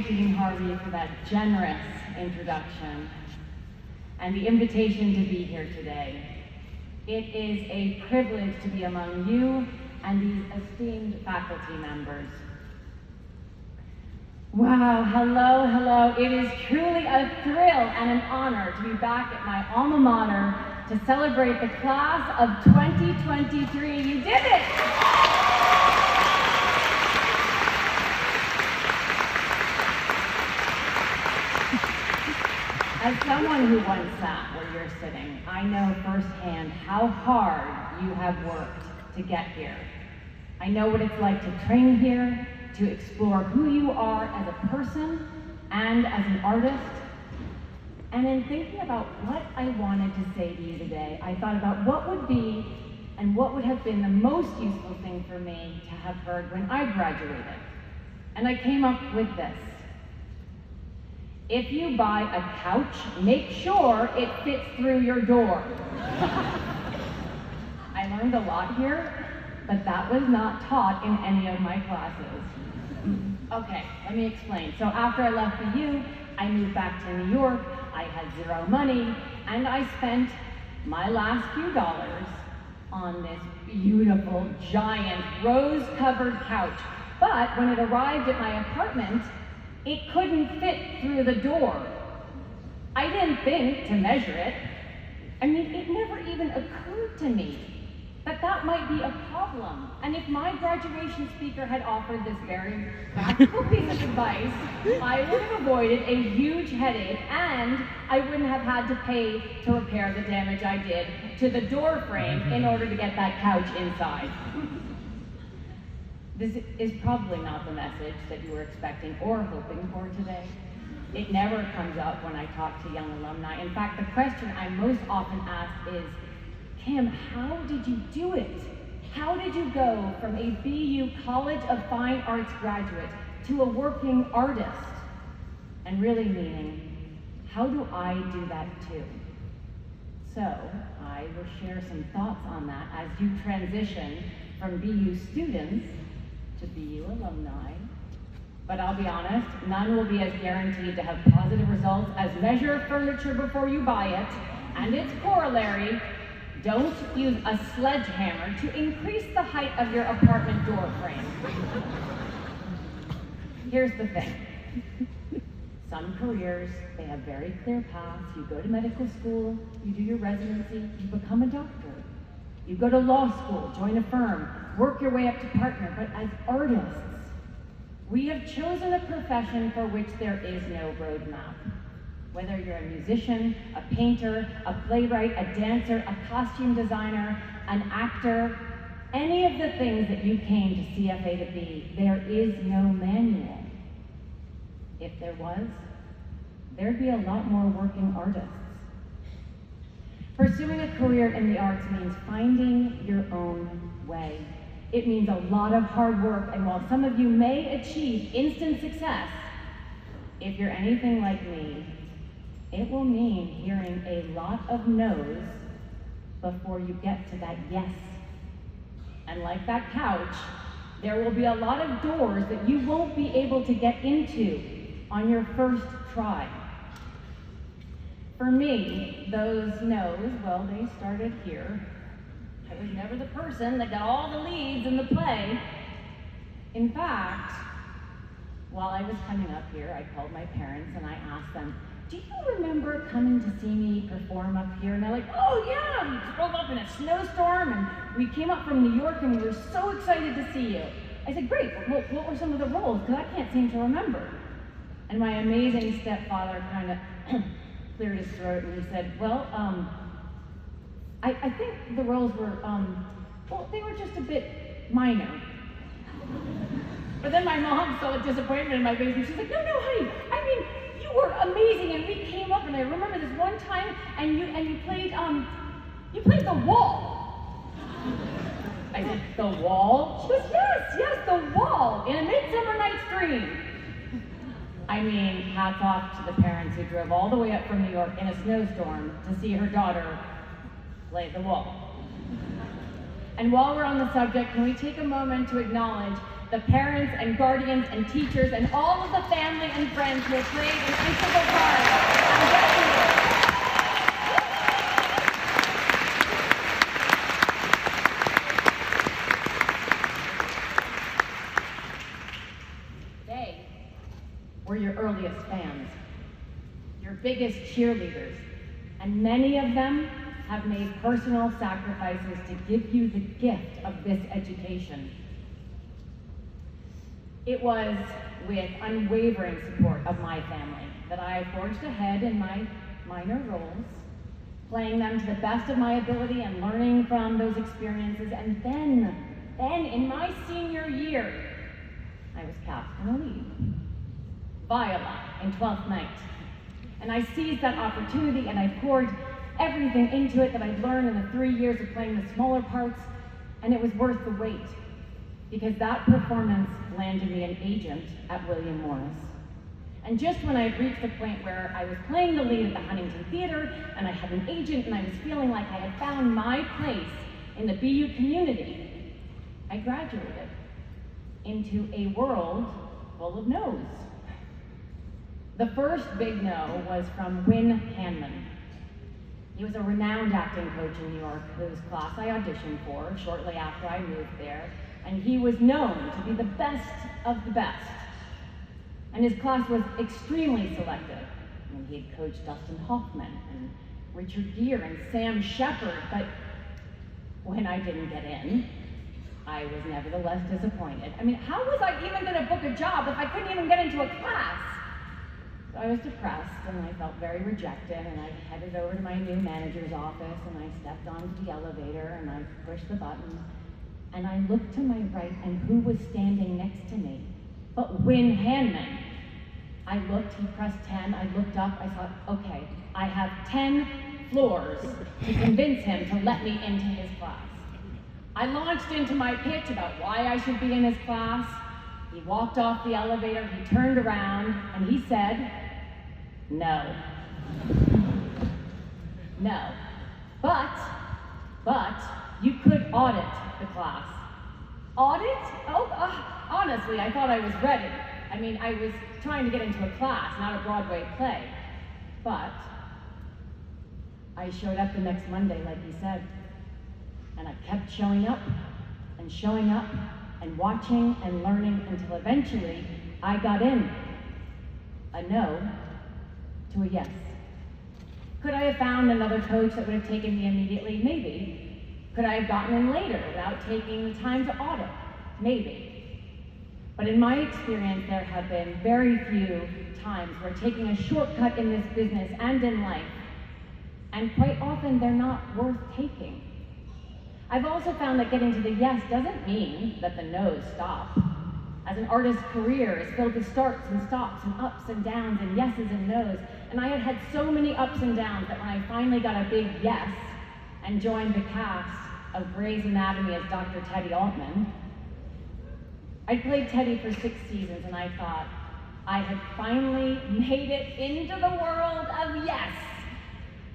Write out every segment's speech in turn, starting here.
Dean Harvey for that generous introduction and the invitation to be here today. It is a privilege to be among you and these esteemed faculty members. Wow, hello, hello. It is truly a thrill and an honor to be back at my alma mater to celebrate the class of 2023. You did it! As someone who once sat where you're sitting, I know firsthand how hard you have worked to get here. I know what it's like to train here, to explore who you are as a person and as an artist. And in thinking about what I wanted to say to you today, I thought about what would be and what would have been the most useful thing for me to have heard when I graduated. And I came up with this. If you buy a couch, make sure it fits through your door. I learned a lot here, but that was not taught in any of my classes. Okay, let me explain. So after I left BU, I moved back to New York. I had zero money, and I spent my last few dollars on this beautiful, giant, rose-covered couch. But when it arrived at my apartment, it couldn't fit through the door. I didn't think to measure it. I mean, it never even occurred to me that that might be a problem. And if my graduation speaker had offered this very practical piece of advice, I would have avoided a huge headache, and I wouldn't have had to pay to repair the damage I did to the door frame in order to get that couch inside. This is probably not the message that you were expecting or hoping for today. It never comes up when I talk to young alumni. In fact, the question I'm most often asked is, Kim, how did you do it? How did you go from a BU College of Fine Arts graduate to a working artist? And really meaning, how do I do that too? So I will share some thoughts on that as you transition from BU students to BU alumni. But I'll be honest, none will be as guaranteed to have positive results as measure furniture before you buy it, and its corollary, don't use a sledgehammer to increase the height of your apartment door frame. Here's the thing. Some careers, they have very clear paths. You go to medical school, you do your residency, you become a doctor. You go to law school, join a firm, work your way up to partner. But as artists, we have chosen a profession for which there is no roadmap. Whether you're a musician, a painter, a playwright, a dancer, a costume designer, an actor, any of the things that you came to CFA to be, there is no manual. If there was, there'd be a lot more working artists. Pursuing a career in the arts means finding your own way. It means a lot of hard work, and while some of you may achieve instant success, if you're anything like me, it will mean hearing a lot of no's before you get to that yes. And like that couch, there will be a lot of doors that you won't be able to get into on your first try. For me, those no's, well, they started here. I was never the person that got all the leads in the play. In fact, while I was coming up here, I called my parents and I asked them, do you remember coming to see me perform up here? And they're like, oh yeah, we drove up in a snowstorm and we came up from New York and we were so excited to see you. I said, great, what were some of the roles? Because I can't seem to remember. And my amazing stepfather kind of cleared his throat and he said, well, I think the roles were, well, they were just a bit minor. But then my mom saw the disappointment in my face and she's like, no, honey, I mean, you were amazing, and we came up, and I remember this one time, and you played the wall. I said, the wall? She goes, yes, the wall, in A Midsummer Night's Dream. I mean, hats off to the parents who drove all the way up from New York in a snowstorm to see her daughter play the wall. And while we're on the subject, can we take a moment to acknowledge the parents and guardians and teachers and all of the family and friends who have played an integral part. I'm grateful. They were your earliest fans, your biggest cheerleaders, and many of them have made personal sacrifices to give you the gift of this education. It was with unwavering support of my family that I forged ahead in my minor roles, playing them to the best of my ability and learning from those experiences. And then in my senior year, I was cast in a lead, Viola in 12th Night. And I seized that opportunity and I poured everything into it that I'd learned in the 3 years of playing the smaller parts, and it was worth the wait, because that performance landed me an agent at William Morris. And just when I had reached the point where I was playing the lead at the Huntington Theater, and I had an agent, and I was feeling like I had found my place in the BU community, I graduated into a world full of no's. The first big no was from Win Hanman. He was a renowned acting coach in New York whose class I auditioned for shortly after I moved there, and he was known to be the best of the best. And his class was extremely selective. I mean, he had coached Dustin Hoffman and Richard Gere and Sam Shepard, but when I didn't get in, I was nevertheless disappointed. I mean, how was I even gonna book a job if I couldn't even get into a class? So I was depressed and I felt very rejected, and I headed over to my new manager's office and I stepped onto the elevator and I pushed the button and I looked to my right, and who was standing next to me but Win Hanman. I looked, he pressed 10, I looked up, I thought, okay, I have 10 floors to convince him to let me into his class. I launched into my pitch about why I should be in his class. He walked off the elevator, he turned around, and he said, no. No. But you could audit the class. Audit? Honestly, I thought I was ready. I mean, I was trying to get into a class, not a Broadway play. But I showed up the next Monday, like he said, and I kept showing up and watching and learning until eventually I got in. A no to a yes. Could I have found another coach that would have taken me immediately? Maybe. Could I have gotten in later without taking the time to audit? Maybe. But in my experience, there have been very few times where taking a shortcut in this business and in life, and quite often they're not worth taking. I've also found that getting to the yes doesn't mean that the no's stop. As an artist's career is filled with starts and stops and ups and downs and yeses and no's, and I had had so many ups and downs that when I finally got a big yes and joined the cast of Grey's Anatomy as Dr. Teddy Altman, I played Teddy for 6 seasons and I thought I had finally made it into the world of yes,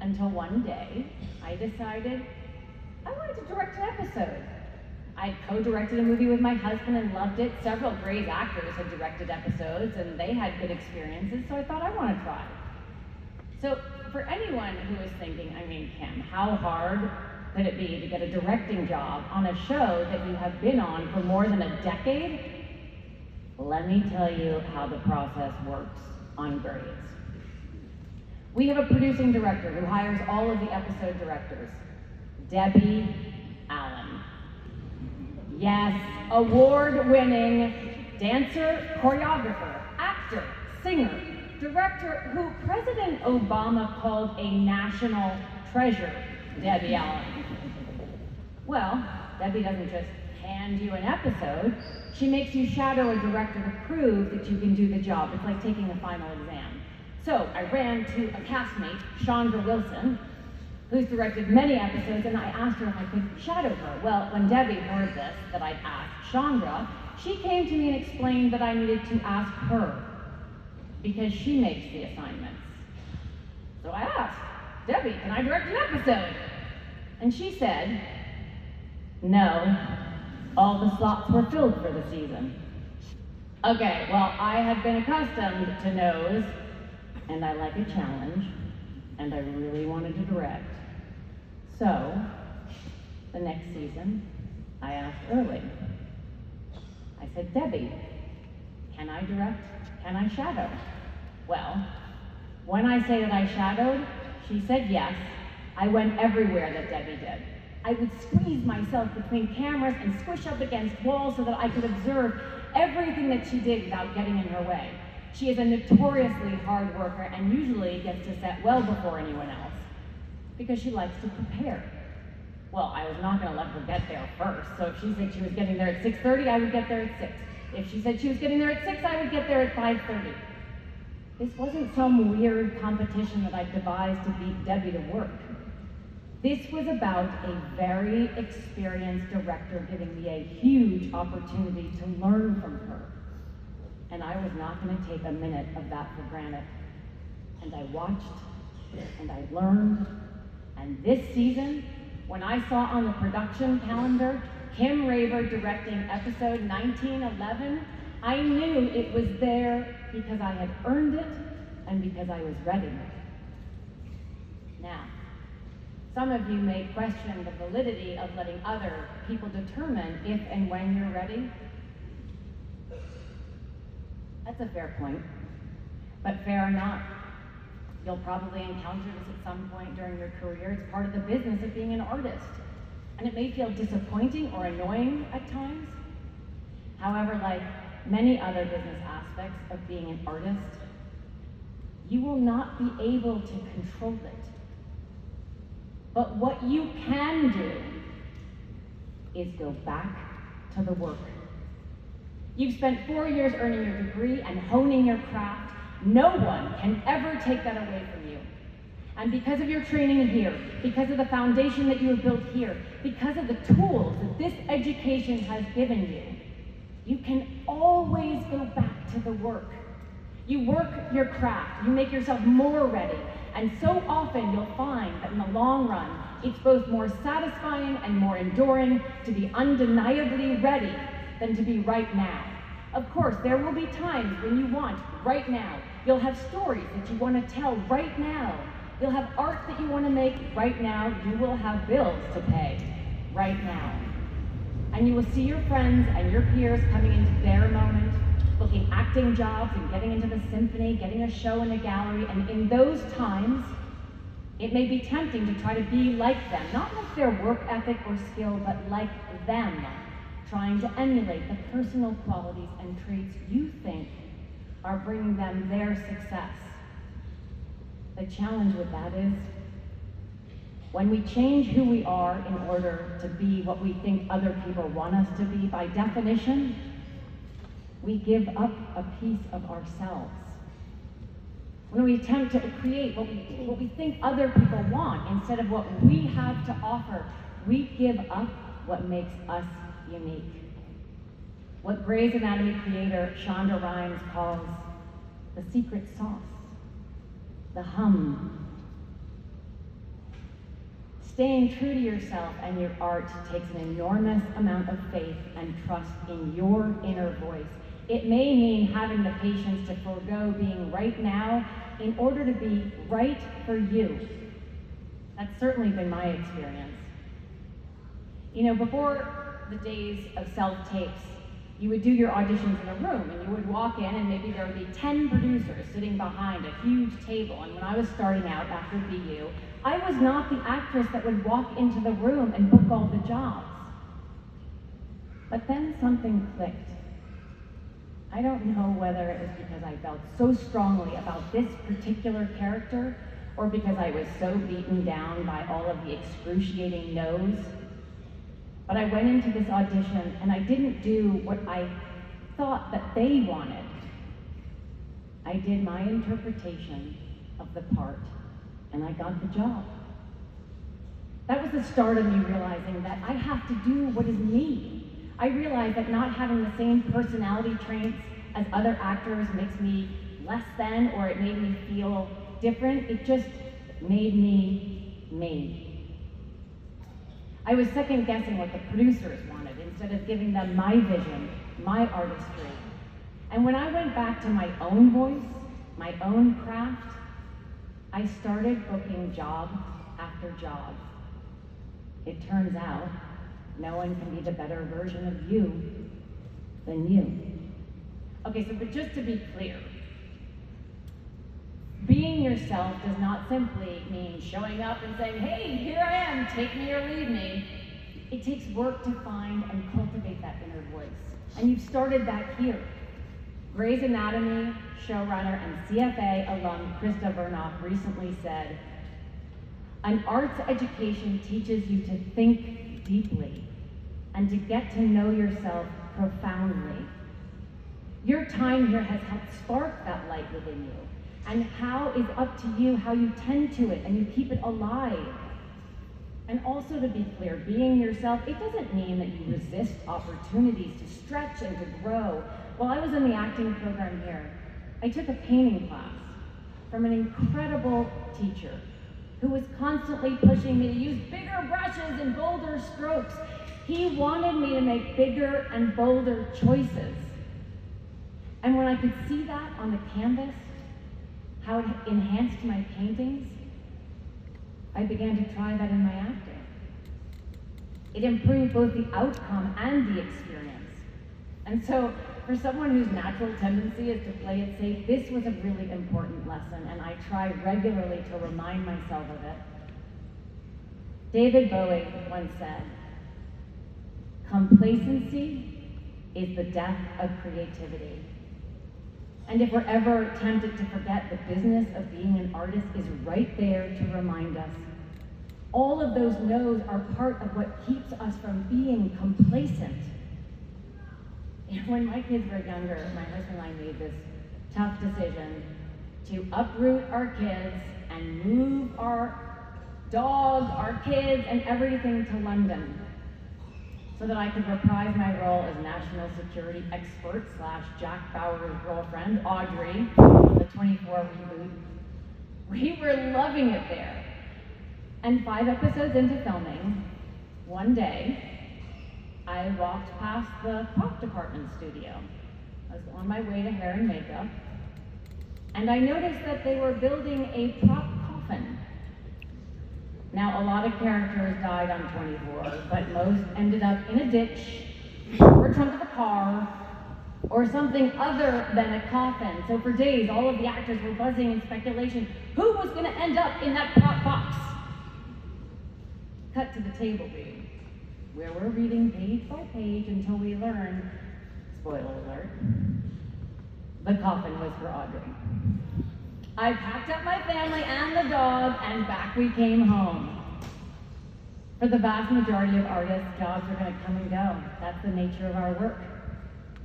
until one day I decided I wanted to direct an episode. I co-directed a movie with my husband and loved it. Several great actors had directed episodes and they had good experiences, so I thought I want to try. So for anyone who is thinking, I mean, Kim, how hard could it be to get a directing job on a show that you have been on for more than a decade? Let me tell you how the process works on Grey's. We have a producing director who hires all of the episode directors. Debbie Allen. Yes, award-winning dancer, choreographer, actor, singer, director who President Obama called a national treasure, Debbie Allen. Well, Debbie doesn't just hand you an episode, she makes you shadow a director to prove that you can do the job. It's like taking a final exam. So I ran to a castmate, Chandra Wilson, who's directed many episodes, and I asked her if I could shadow her. Well, when Debbie heard this, that I'd asked Chandra, she came to me and explained that I needed to ask her, because she makes the assignments. So I asked, Debbie, can I direct an episode? And she said, no, All the slots were filled for the season. Okay, well, I had been accustomed to no's, and I like a challenge, and I really wanted to direct. So, the next season, I asked early. I said, Debbie, can I direct? Can I shadow? Well, when I say that I shadowed, she said yes. I went everywhere that Debbie did. I would squeeze myself between cameras and squish up against walls so that I could observe everything that she did without getting in her way. She is a notoriously hard worker and usually gets to set well before anyone else because she likes to prepare. Well, I was not going to let her get there first, so if she said she was getting there at 6:30, I would get there at 6. If she said she was getting there at 6, I would get there at 5:30. This wasn't some weird competition that I devised to beat Debbie to work. This was about a very experienced director giving me a huge opportunity to learn from her. And I was not going to take a minute of that for granted. And I watched, and I learned, and this season, when I saw on the production calendar Kim Raver directing episode 1911, I knew it was there because I had earned it and because I was ready. Now, some of you may question the validity of letting other people determine if and when you're ready. That's a fair point, but fair or not, you'll probably encounter this at some point during your career. It's part of the business of being an artist, and it may feel disappointing or annoying at times. However, like many other business aspects of being an artist, you will not be able to control it. But what you can do is go back to the work. You've spent 4 years earning your degree and honing your craft. No one can ever take that away from you. And because of your training here, because of the foundation that you have built here, because of the tools that this education has given you, you can always go back to the work. You work your craft, you make yourself more ready, and so often you'll find that in the long run, it's both more satisfying and more enduring to be undeniably ready than to be right now. Of course, there will be times when you want right now. You'll have stories that you want to tell right now. You'll have art that you want to make right now. You will have bills to pay right now. And you will see your friends and your peers coming into their moment, booking acting jobs and getting into the symphony, getting a show in a gallery, and in those times, it may be tempting to try to be like them, not like their work ethic or skill, but like them, trying to emulate the personal qualities and traits you think are bringing them their success. The challenge with that is, when we change who we are in order to be what we think other people want us to be, by definition, we give up a piece of ourselves. When we attempt to create what we think other people want instead of what we have to offer, we give up what makes us unique. What Grey's Anatomy creator Shonda Rhimes calls the secret sauce, the hum. Staying true to yourself and your art takes an enormous amount of faith and trust in your inner voice. It may mean having the patience to forego being right now in order to be right for you. That's certainly been my experience. You know, before the days of self-tapes, you would do your auditions in a room, and you would walk in, and maybe there would be 10 producers sitting behind a huge table. And when I was starting out after BU, I was not the actress that would walk into the room and book all the jobs. But then something clicked. I don't know whether it was because I felt so strongly about this particular character, or because I was so beaten down by all of the excruciating no's. But I went into this audition and I didn't do what I thought that they wanted. I did my interpretation of the part and I got the job. That was the start of me realizing that I have to do what is me. I realized that not having the same personality traits as other actors makes me less than, or it made me feel different. It just made me me. I was second guessing what the producers wanted instead of giving them my vision, my artistry. And when I went back to my own voice, my own craft, I started booking job after job. It turns out, no one can be the better version of you than you. Okay, so but just to be clear, being yourself does not simply mean showing up and saying, hey, here I am, take me or leave me. It takes work to find and cultivate that inner voice. And you've started that here. Grey's Anatomy showrunner and CFA alum Krista Vernoff recently said, an arts education teaches you to think deeply and to get to know yourself profoundly. Your time here has helped spark that light within you. And how is up to you, how you tend to it and you keep it alive. And also to be clear, being yourself, it doesn't mean that you resist opportunities to stretch and to grow. While I was in the acting program here, I took a painting class from an incredible teacher who was constantly pushing me to use bigger brushes and bolder strokes. He wanted me to make bigger and bolder choices. And when I could see that on the canvas, how it enhanced my paintings, I began to try that in my acting. It improved both the outcome and the experience. And so, for someone whose natural tendency is to play it safe, this was a really important lesson, and I try regularly to remind myself of it. David Bowie once said, complacency is the death of creativity. And if we're ever tempted to forget, the business of being an artist is right there to remind us. All of those no's are part of what keeps us from being complacent. When my kids were younger, my husband and I made this tough decision to uproot our kids and move our dog, our kids, and everything to London, so that I could reprise my role as national security expert / Jack Bauer's girlfriend, Audrey, on the 24 reboot. We were loving it there. And 5 episodes into filming, one day, I walked past the prop department studio. I was on my way to hair and makeup, and I noticed that they were building a prop coffin. Now, a lot of characters died on 24, but most ended up in a ditch, or trunk of a car, or something other than a coffin. So for days, all of the actors were buzzing in speculation. Who was going to end up in that prop box? Cut to the table read, where we're reading page by page until we learn, spoiler alert, the coffin was for Audrey. I packed up my family and the dog, and back we came home. For the vast majority of artists, jobs are going to come and go. That's the nature of our work.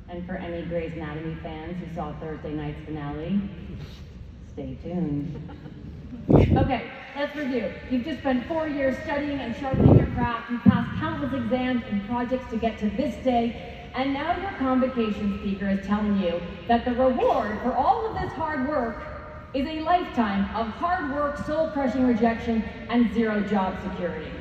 And for any Grey's Anatomy fans who saw Thursday night's finale, stay tuned. Okay, let's review. You've just spent 4 years studying and sharpening your craft. You've passed countless exams and projects to get to this day. And now your convocation speaker is telling you that the reward for all of this hard work is a lifetime of hard work, soul-crushing rejection, and 0 job security.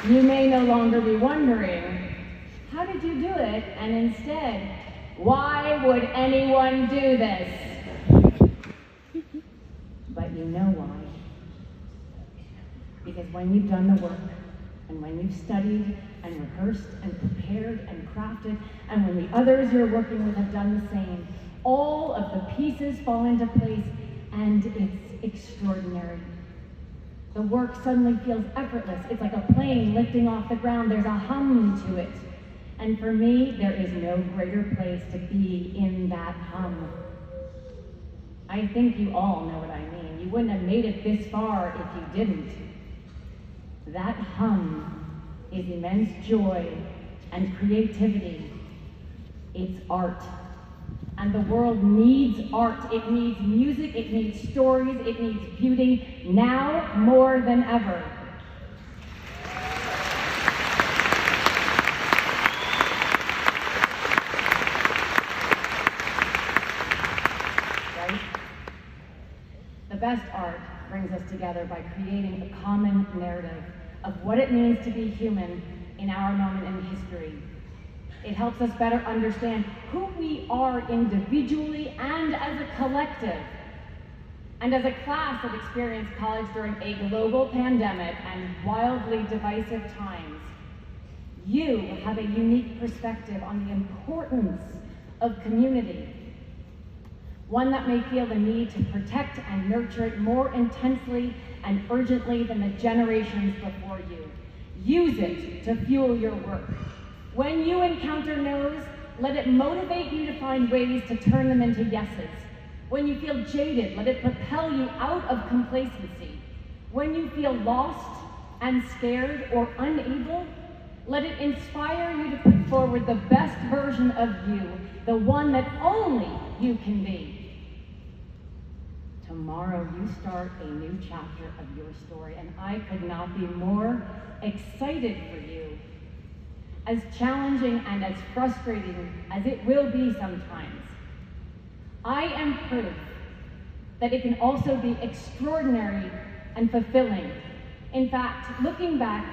You may no longer be wondering, how did you do it? And instead, why would anyone do this? But you know why. Because when you've done the work, and when you've studied and rehearsed and prepared and crafted, and when the others you're working with have done the same, all of the pieces fall into place, and it's extraordinary. The work suddenly feels effortless. It's like a plane lifting off the ground. There's a hum to it. And for me, there is no greater place to be in that hum. I think you all know what I mean. You wouldn't have made it this far if you didn't. That hum is immense joy and creativity. It's art. And the world needs art. It needs music, it needs stories, it needs beauty, now more than ever. brings us together by creating a common narrative of what it means to be human in our moment in history. It helps us better understand who we are individually and as a collective. And as a class that experienced college during a global pandemic and wildly divisive times, you have a unique perspective on the importance of community. One that may feel the need to protect and nurture it more intensely and urgently than the generations before you. Use it to fuel your work. When you encounter no's, let it motivate you to find ways to turn them into yeses. When you feel jaded, let it propel you out of complacency. When you feel lost and scared or unable, let it inspire you to put forward the best version of you, the one that only you can be. Tomorrow you start a new chapter of your story, and I could not be more excited for you. As challenging and as frustrating as it will be sometimes, I am proof that it can also be extraordinary and fulfilling. In fact, looking back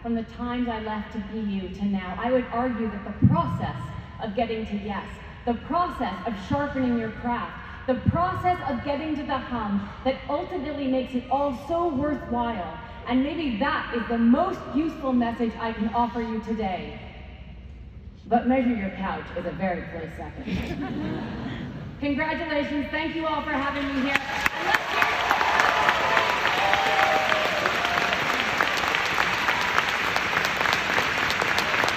from the times I left to BU to now, I would argue that the process of getting to yes, the process of sharpening your craft, the process of getting to the hum that ultimately makes it all so worthwhile, and maybe that is the most useful message I can offer you today. But measure your couch is a very close second. Congratulations, thank you all for having me here.